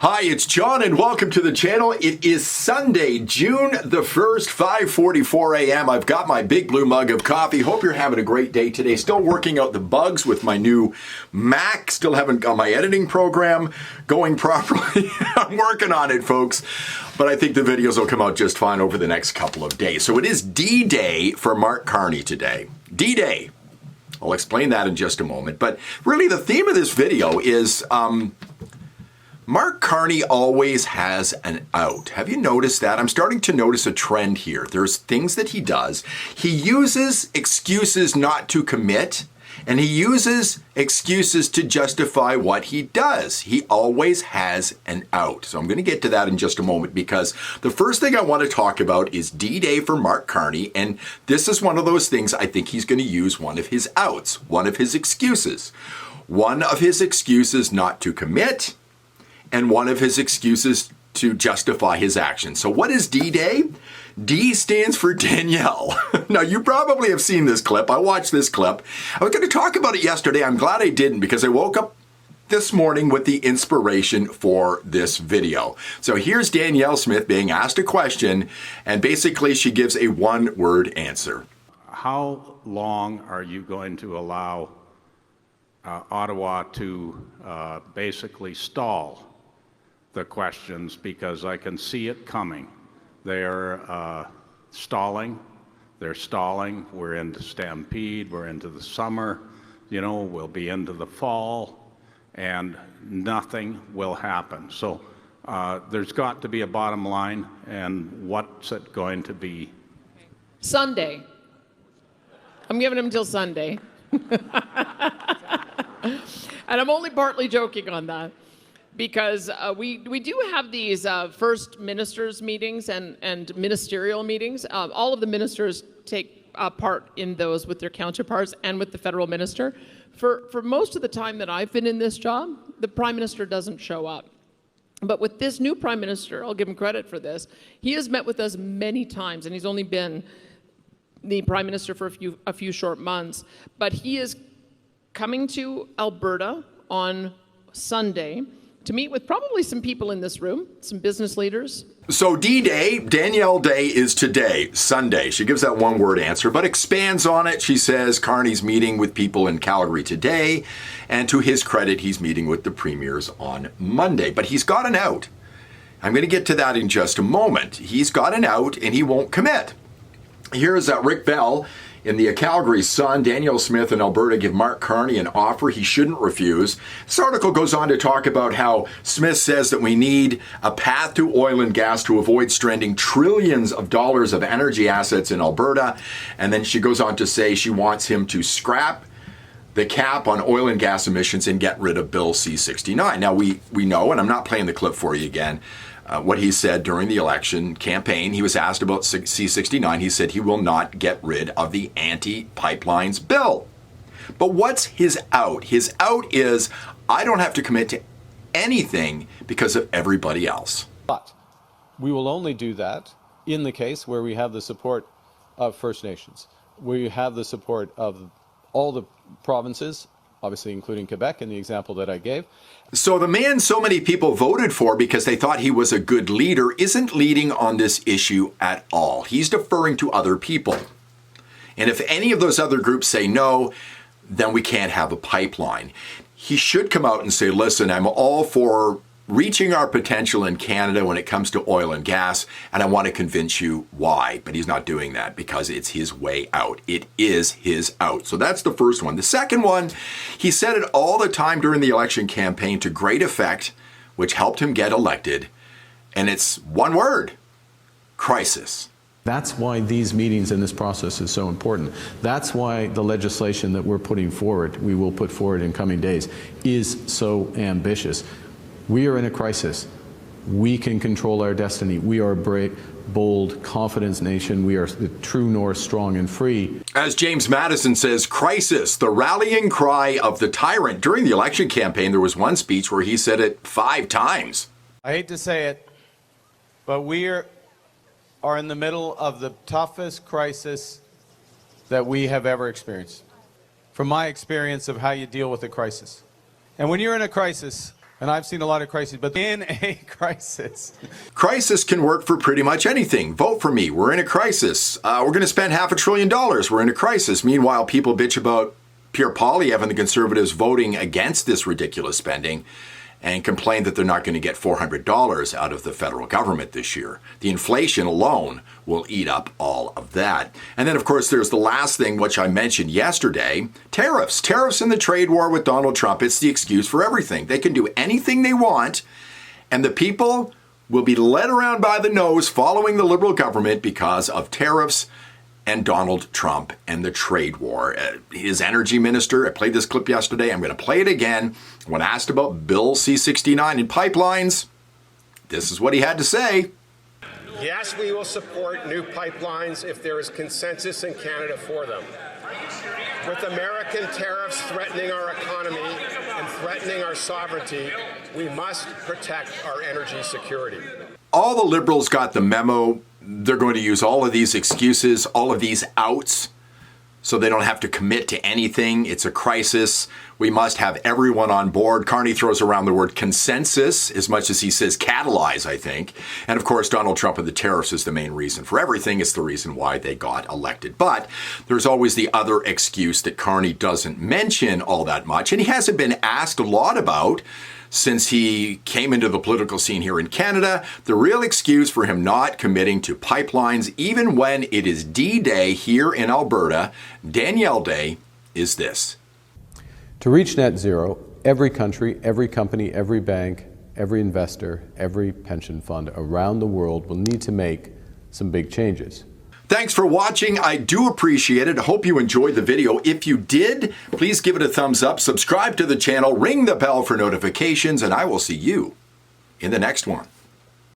Hi, it's John and welcome to the channel. It is Sunday, June the 1st, 5:44 a.m. I've got my big blue mug of coffee. Hope you're having a great day today. Still working out the bugs with my new Mac. Still haven't got my editing program going properly. I'm working on it, folks. But I think the videos will come out just fine over the next couple of days. So it is D-Day for Mark Carney today. D-Day. I'll explain that in just a moment. But really the theme of this video is Mark Carney always has an out. Have you noticed that? I'm starting to notice a trend here. There's things that he does. He uses excuses not to commit, and he uses excuses to justify what he does. He always has an out. So I'm going to get to that in just a moment because the first thing I want to talk about is D-Day for Mark Carney, and this is one of those things I think he's going to use one of his outs, one of his excuses. One of his excuses not to commit, and one of his excuses to justify his actions. So what is D-Day? D stands for Danielle. Now, you probably have seen this clip. I watched this clip. I was going to talk about it yesterday. I'm glad I didn't because I woke up this morning with the inspiration for this video. So here's Danielle Smith being asked a question, and basically she gives a one-word answer. How long are you going to allow Ottawa to basically stall the questions, because I can see it coming. They're stalling. They're stalling. We're into Stampede. We're into the summer. You know, we'll be into the fall, and nothing will happen. So there's got to be a bottom line, and what's it going to be? Sunday. I'm giving him till Sunday. And I'm only partly joking on that, because we do have these first ministers meetings and ministerial meetings. All of the ministers take part in those with their counterparts and with the federal minister. For most of the time that I've been in this job, the prime minister doesn't show up. But with this new prime minister, I'll give him credit for this, he has met with us many times, and he's only been the prime minister for a few short months. But he is coming to Alberta on Sunday to meet with probably some people in this room, some business leaders. So D-Day, Danielle Day is today, Sunday. She gives that one-word answer, but expands on it. She says Carney's meeting with people in Calgary today, and to his credit, he's meeting with the premiers on Monday. But he's got an out. I'm going to get to that in just a moment. He's got an out, and he won't commit. Here's Rick Bell in the Calgary Sun. Danielle Smith in Alberta give Mark Carney an offer he shouldn't refuse. This article goes on to talk about how Smith says that we need a path to oil and gas to avoid stranding trillions of dollars of energy assets in Alberta. And then she goes on to say she wants him to scrap the cap on oil and gas emissions and get rid of Bill C-69. Now, we know, and I'm not playing the clip for you again, what he said during the election campaign. He was asked about C-69. He said he will not get rid of the anti-pipelines bill. But what's his out? His out is, I don't have to commit to anything because of everybody else. But we will only do that in the case where we have the support of First Nations. We have the support of all the provinces, obviously including Quebec in the example that I gave. So the man so many people voted for because they thought he was a good leader isn't leading on this issue at all. He's deferring to other people. And if any of those other groups say no, then we can't have a pipeline. He should come out and say, listen, I'm all for reaching our potential in Canada when it comes to oil and gas, and I want to convince you why. But he's not doing that because it's his way out. It is his out. So that's the first one. The second one, he said it all the time during the election campaign to great effect, which helped him get elected. And it's one word: crisis. That's why these meetings and this process is so important. That's why the legislation that we're putting forward, we will put forward in coming days, is so ambitious. We are in a crisis. We can control our destiny. We are a brave, bold, confident nation. We are the true north, strong and free. As James Madison says, crisis, the rallying cry of the tyrant. During the election campaign, there was one speech where he said it 5 times. I hate to say it, but we are in the middle of the toughest crisis that we have ever experienced. From my experience of how you deal with a crisis. And when you're in a crisis, And I've seen a lot of crises, but in a crisis. Crisis can work for pretty much anything. Vote for me. We're in a crisis. We're going to spend $500 billion. We're in a crisis. Meanwhile, people bitch about Pierre Poilievre and the Conservatives voting against this ridiculous spending and complain that they're not going to get $400 out of the federal government this year. The inflation alone will eat up all of that. And then, of course, there's the last thing, which I mentioned yesterday, tariffs. Tariffs in the trade war with Donald Trump. It's the excuse for everything. They can do anything they want, and the people will be led around by the nose following the Liberal government because of tariffs and Donald Trump and the trade war. His energy minister, I played this clip yesterday, I'm going to play it again. When asked about Bill C-69 and pipelines, this is what he had to say. Yes, we will support new pipelines if there is consensus in Canada for them. With American tariffs threatening our economy and threatening our sovereignty, we must protect our energy security. All the Liberals got the memo. They're going to use all of these excuses, all of these outs, so they don't have to commit to anything. It's a crisis. We must have everyone on board. Carney throws around the word consensus as much as he says catalyze, I think. And of course, Donald Trump and the tariffs is the main reason for everything. It's the reason why they got elected. But there's always the other excuse that Carney doesn't mention all that much, and he hasn't been asked a lot about since he came into the political scene here in Canada. The real excuse for him not committing to pipelines, even when it is D-Day here in Alberta, Danielle Day, is this. To reach net zero, every country, every company, every bank, every investor, every pension fund around the world will need to make some big changes. Thanks for watching. I do appreciate it. I hope you enjoyed the video. If you did, please give it a thumbs up, subscribe to the channel, ring the bell for notifications, and I will see you in the next one.